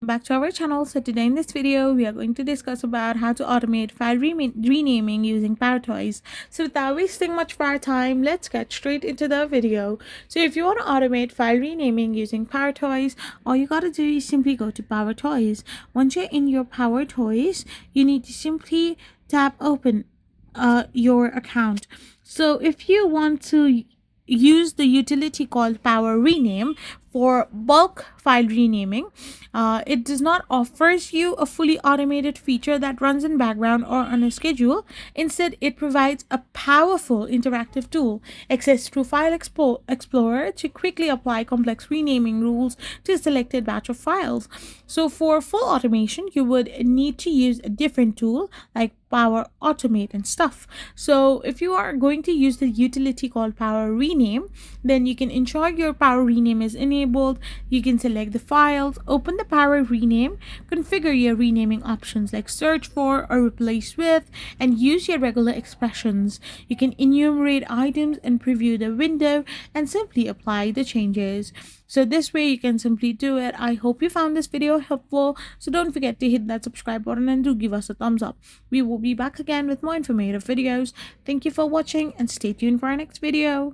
back to our channel. So today in this video we are going to discuss about how to automate file renaming using PowerToys. So without wasting much of our time, let's get straight into the video. So if you want to automate file renaming using PowerToys, all you gotta do is simply go to PowerToys. Once you're in your PowerToys, you need to simply tap open your account. So if you want to use the utility called Power Rename for bulk file renaming, it does not offers you a fully automated feature that runs in background or on a schedule. Instead, it provides a powerful interactive tool accessed through File Explorer to quickly apply complex renaming rules to a selected batch of files. So for full automation, you would need to use a different tool like Power Automate and stuff. So if you are going to use the utility called Power Rename, then you can ensure your Power Rename is enabled. You can select the files, open the Power Rename, configure your renaming options like search for or replace with, and use your regular expressions. You can enumerate items and preview the window and simply apply the changes. So this way you can simply do it. I hope you found this video helpful. So don't forget to hit that subscribe button and do give us a thumbs up. We will be back again with more informative videos. Thank you for watching and stay tuned for our next video.